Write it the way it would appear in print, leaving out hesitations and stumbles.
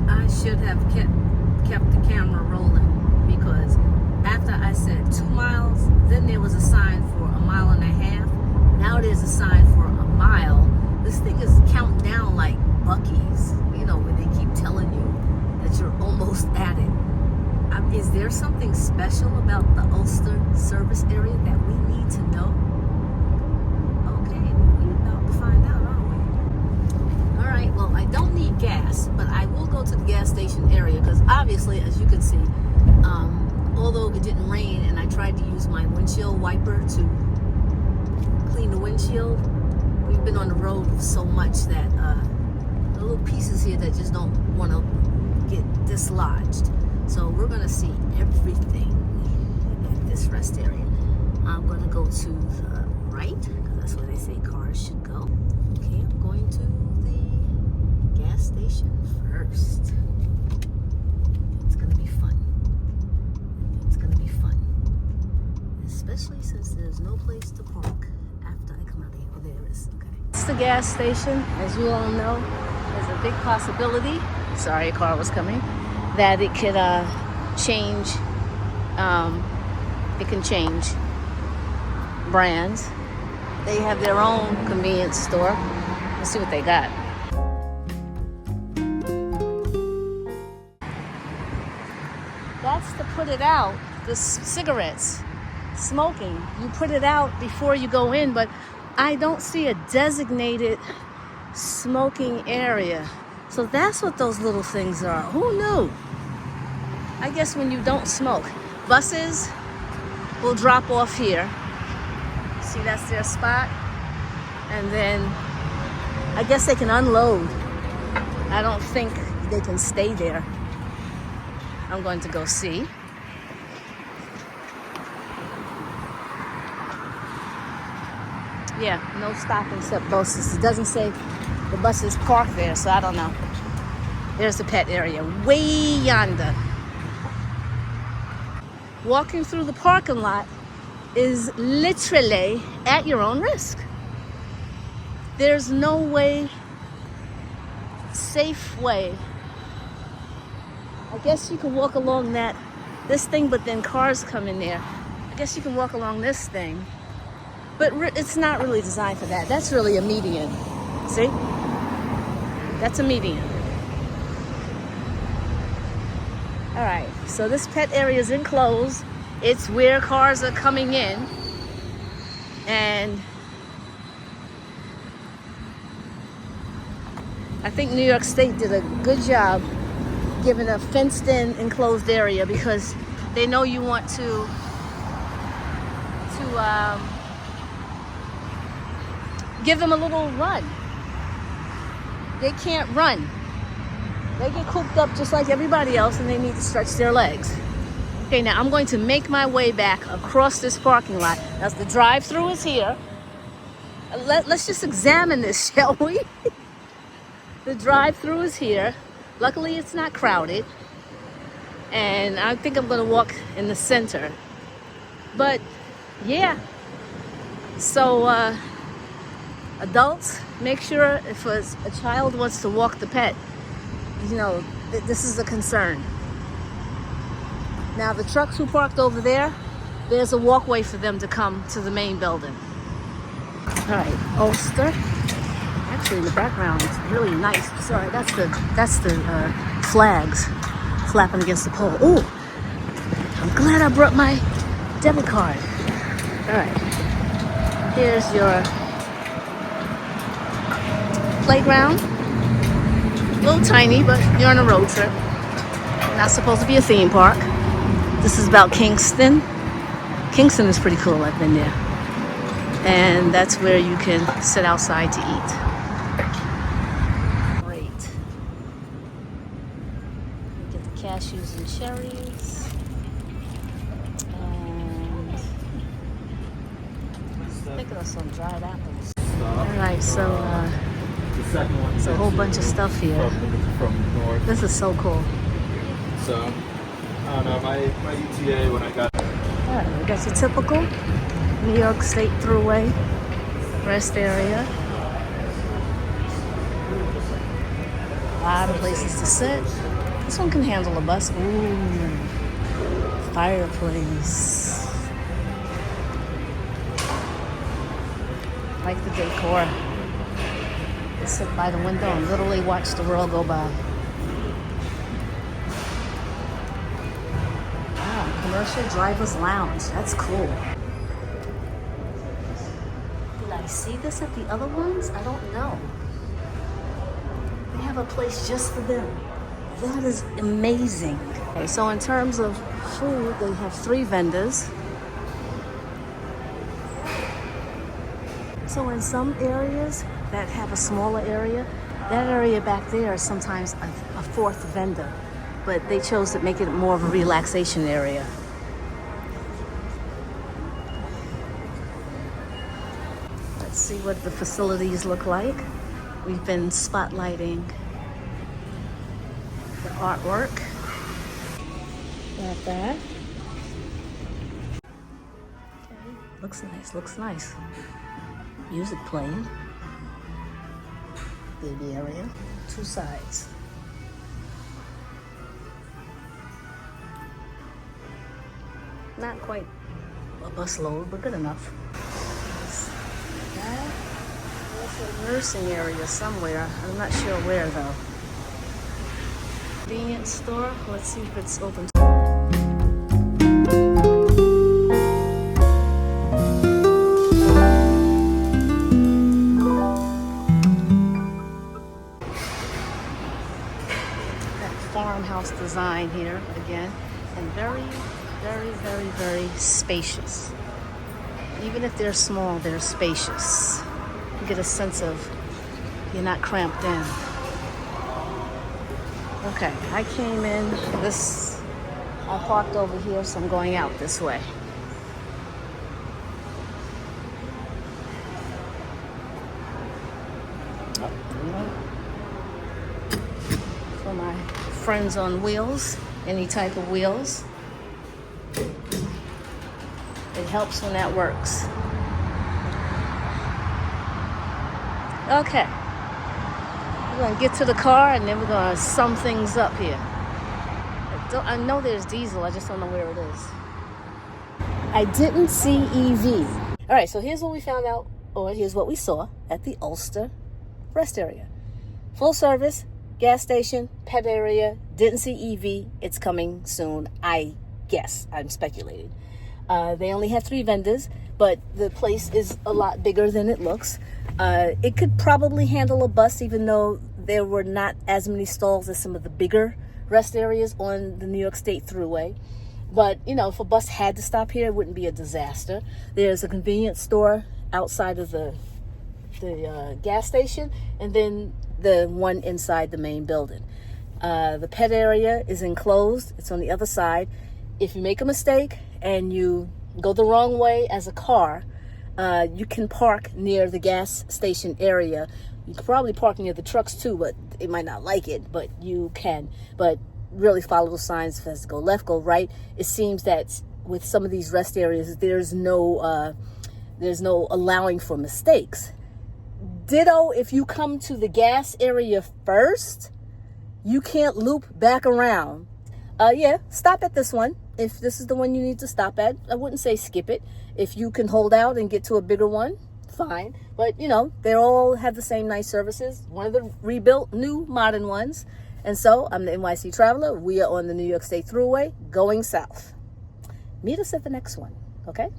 I should have kept the camera rolling, because after I said 2 miles, then there was a sign for 1.5 miles. Now there's a sign for 1 mile. This thing is counting down like Buc-ee's, you know, where they keep telling you that you're almost at it. Is there something special about the Ulster service area that we need to know? Okay, we're about to find out, aren't we? All right, well, I don't need gas, but I will go to the gas station area, because obviously, as you can see, although it didn't rain and I tried to use my windshield wiper to clean the windshield, we've been on the road so much that the little pieces here that just don't want to get dislodged. So we're gonna see everything at this rest area. I'm gonna go to the right, because that's where they say cars should go. Okay, I'm going to the gas station first. It's gonna be fun. It's gonna be fun. Especially since there's no place to park after I come out of here. Oh, there is, okay. It's the gas station. As you all know, there's a big possibility, sorry, a car was coming, that it could change, it can change brands. They have their own convenience store. Let's see what they got. That's to put it out, the cigarettes, smoking. You put it out before you go in, but I don't see a designated smoking area. So that's what those little things are. Who knew? I guess when you don't smoke. Buses will drop off here. See, that's their spot. And then I guess they can unload. I don't think they can stay there. I'm going to go see. Yeah, no stop except buses. It doesn't say the buses park there, so I don't know. There's the pet area, way yonder. Walking through the parking lot is literally at your own risk. There's no way, safe way. I guess you can walk along this thing, but then cars come in there. I guess you can walk along this thing, but it's not really designed for that. That's really a median. See? That's a median. All right, so this pet area is enclosed. It's where cars are coming in. And I think New York State did a good job giving a fenced-in enclosed area, because they know you want to give them a little run. They can't run. They get cooped up just like everybody else, and they need to stretch their legs. Okay, now I'm going to make my way back across this parking lot. Now the drive-through is here. Let's just examine this, shall we? The drive-through is here. Luckily, it's not crowded. And I think I'm going to walk in the center. But, yeah. So, adults, make sure if a child wants to walk the pet, you know, this is a concern. Now, the trucks who parked over there, there's a walkway for them to come to the main building. All right, Ulster. Actually, in the background, it's really nice. Sorry, that's the flags flapping against the pole. Oh, I'm glad I brought my debit card. All right, here's your playground. A little tiny, but you're on a road trip. Not supposed to be a theme park. This is about Kingston. Kingston is pretty cool. I've been there. And that's where you can sit outside to eat. Great. You get the cashews and cherries. And picking up some dried apples. Alright, so it's a whole bunch of stuff here. This is so cool. So, I don't know, my ETA when I got... Alright, we got your typical New York State Thruway rest area. lot of places to sit. This one can handle a bus. Ooh, fireplace. Like the decor. They sit by the window and literally watch the world go by. Wow, commercial driver's lounge. That's cool. Did I see this at the other ones? I don't know. They have a place just for them. That is amazing. Okay, so in terms of food, they have 3 vendors. So in some areas that have a smaller area, that area back there is sometimes a 4th vendor, but they chose to make it more of a relaxation area. Let's see what the facilities look like. We've been spotlighting the artwork. Got that. Okay. Looks nice, looks nice. Music playing. Baby area. 2 sides. Not quite a bus load, but good enough. That. There's a nursing area somewhere. I'm not sure where though. Convenience store. Let's see if it's open. Farmhouse design here again, and very, very, very, very spacious. Even if they're small, they're spacious. You get a sense of you're not cramped in. Okay, I came in this, I parked over here, so I'm going out this way. For my friends on wheels, any type of wheels. It helps when that works. Okay. We're gonna get to the car and then we're gonna sum things up here. I know there's diesel, I just don't know where it is. I didn't see EV. All right, so here's what we found out, or here's what we saw at the Ulster rest area. Full service, gas station, pet area, didn't see EV. It's coming soon, I guess. I'm speculating. They only have 3 vendors, but the place is a lot bigger than it looks. It could probably handle a bus, even though there were not as many stalls as some of the bigger rest areas on the New York State Thruway. But, you know, if a bus had to stop here, it wouldn't be a disaster. There's a convenience store outside of the gas station, and then the one inside the main building. The pet area is enclosed. It's on the other side. If you make a mistake and you go the wrong way as a car, you can park near the gas station area. You can probably park near the trucks too, but it might not like it, but you can. But really follow the signs. If it has to go left, go right. It seems that with some of these rest areas, there's no allowing for mistakes. Ditto, if you come to the gas area first, you can't loop back around. Yeah, stop at this one. If this is the one you need to stop at, I wouldn't say skip it. If you can hold out and get to a bigger one, fine. But, you know, they all have the same nice services. One of the rebuilt, new, modern ones. And so, I'm the NYC Traveler. We are on the New York State Thruway, going south. Meet us at the next one, okay?